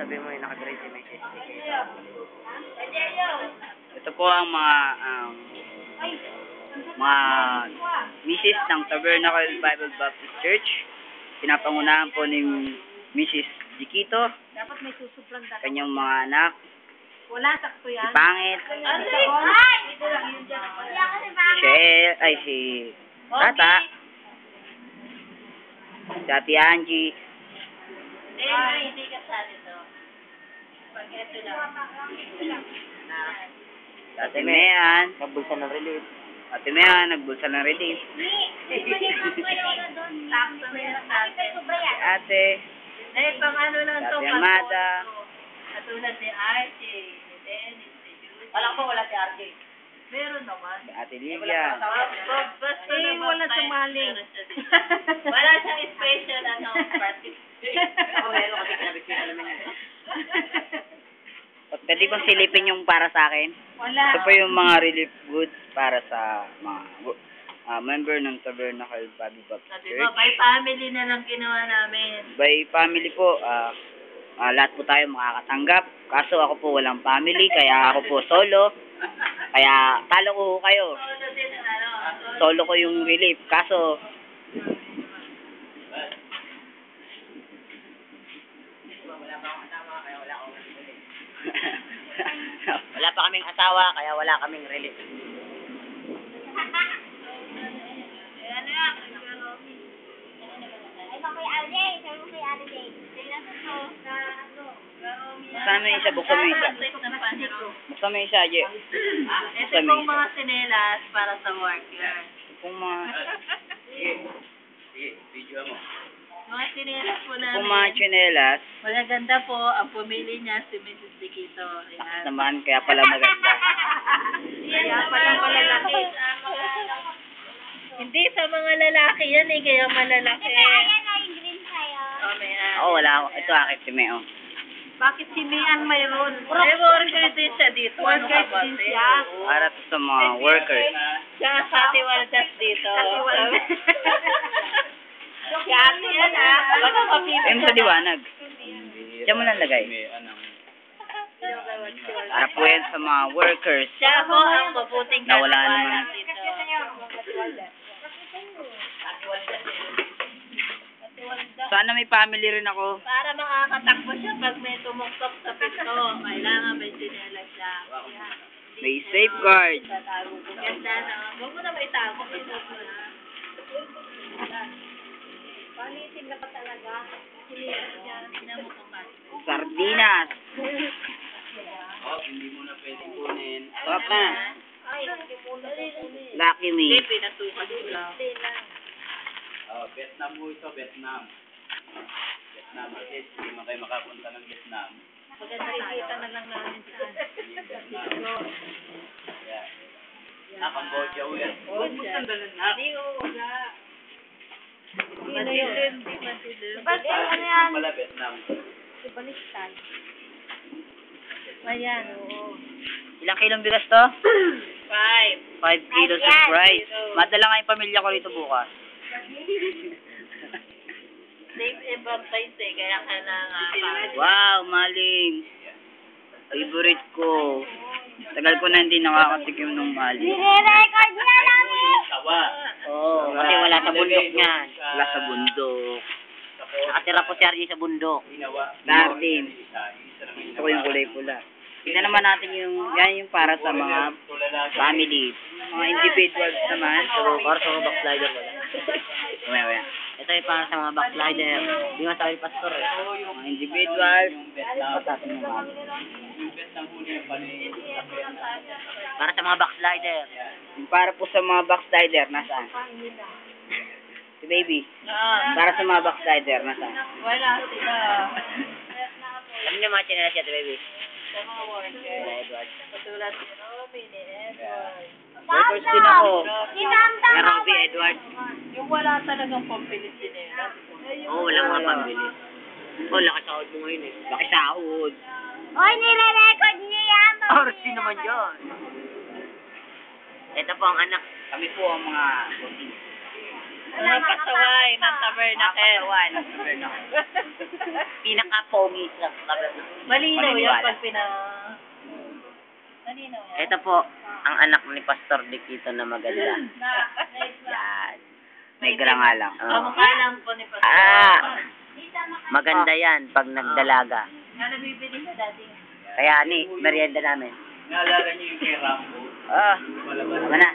sabi mo yung nakagrade si Mrs. Ito po ang mga Mrs. ng Tabernacle Bible Baptist Church. Pinapangunahan po ni Mrs. Chiquito. Dapat may susuplang dalawa. Kanyang mga anak. Wala, sakto yan. Si Pangit. Si Tata. Si Ate Angie. Hindi ka sa nito. Pag ito lang. Ate Mayan. Nagbulsa ng relief. Ate Mayan, nagbulsa ng relief. Ate. Pang ano lang to. Ate Amada. Katulad ni RJ, ni Dennis, ni Judy. Alam ko wala si RJ. Meron naman. Ate Lydia. Basta wala sumali. Wala siyang special party. Ako meron kasi kinabit ko yung alamin niya. Pwede kong silipin yung para sa akin. Wala. Ito po yung mga relief goods para sa mga member ng Tabernacle Bible Baptist Sabi Church. mo, by family na lang ginawa namin. By family po, lahat po tayo makakatanggap. Kaso ako po walang family, kaya ako po solo. Kaya talo ko kayo. Solo ko yung relief. Kaso, Wala pa kaming asawa, kaya wala kaming relief. buksan mo yung isa, buksan mo yung isa. Buksan mo yung isa, Aje. Ito pong mga sinelas para sa worker. Ito pong mga... Video mo. Mga sinelas po Ito pong mga namin. tsinelas. Magaganda po, ang pumili niya si Mrs. Chiquito. Ayan. Naman, kaya pala maganda. Kaya pala malalaki. Hindi sa mga lalaki yan eh, kaya malalaki. Oh, may Oo, wala ako. Ito akin si Meo. Bakit si Mian mayroon? Eh, worker din siya dito. Worker din siya. Para to sa mga workers. Siya sa Ate Waldas dito. Si Ate yan ha. Wala mapipili. Ayun sa liwanag. Diyan mo lang lagay. Para po yan sa mga workers. Siya po ang mabuting Na wala katiwala naman. dito. Sana may family rin ako. Para makakatakbo siya pag may tumuktok sa pinto, kailangan may sinelas siya. May safeguard. Ganda na. Huwag mo na may tago. Isuot mo na. Panitin na pa talaga. Sinelas niya. Tingnan mo kung bakit. Sardinas. Hindi mo na pwede kunin. Stop na. Ay, hindi mo na kukunin. Lucky me. Hindi, pinasukan ko lang. Vietnam mo ito, Vietnam. Vietnam, at least hindi man kayo makapunta ng Vietnam. Maganda nakikita na lang namin saan. Vietnam. Yeah. Cambodia, uyan. Huwag mo sandalan na. Hindi, wala. Madilim, di madilim. Ba't ano yan? Wala Vietnam. Si Balistan. Ayan, oo. Ilang kilong bigas to? 5. 5 kilos of rice. Madala nga yung pamilya ko rito bukas. Safe and baptized eh, kaya kailangan Wow, maling. Favorite ko. Tagal ko na hindi nakakatikim ng maling. Nire-record niya namin! Sawa. Oo, Kasi wala sa bundok niyan. Wala sa bundok. Nakatira po si RJ sa bundok. Martin. Gusto ko yung kulay pula. Tignan naman natin yan yung para sa mga family. Mga individuals naman. So, para sa mga backslider wala. Wala. Ito ay para sa mga backslider. Hindi nga sa akin pastor eh. Mga individuals. Patasin mo mga. Para sa mga backslider. Yung para po sa mga backslider, nasaan? Si baby. Para sa mga backslider, nasaan? Wala sila. Alam niyo mga chinelas siya, baby? Sa mga worker. Edward. Patulad ni Robin, ni Edward. Workers din ako. Ni Robby, Edward. Yung wala talagang pampilis din eh. Oo, wala mga pambili. Oo, laki sahod mo ngayon eh. Laki sahod. Oy, nire-record niyo yan. RC naman yun. Ito po ang anak. Kami po ang mga butting. Mga pasaway ng tabernacle. Pasaway ng tabernacle. pinaka-pogi sa Malinaw yan Paniniwala. pag Malinaw yan. Ito po, ang anak ni Pastor Dikito na maganda. Yan. May nga lang. Kamukha lang po ni Pastor. Maganda yan pag nagdalaga. Nga nabibili sa dati. Kaya ni, merienda namin. Naalala niyo yung kay Rambo? Tama na.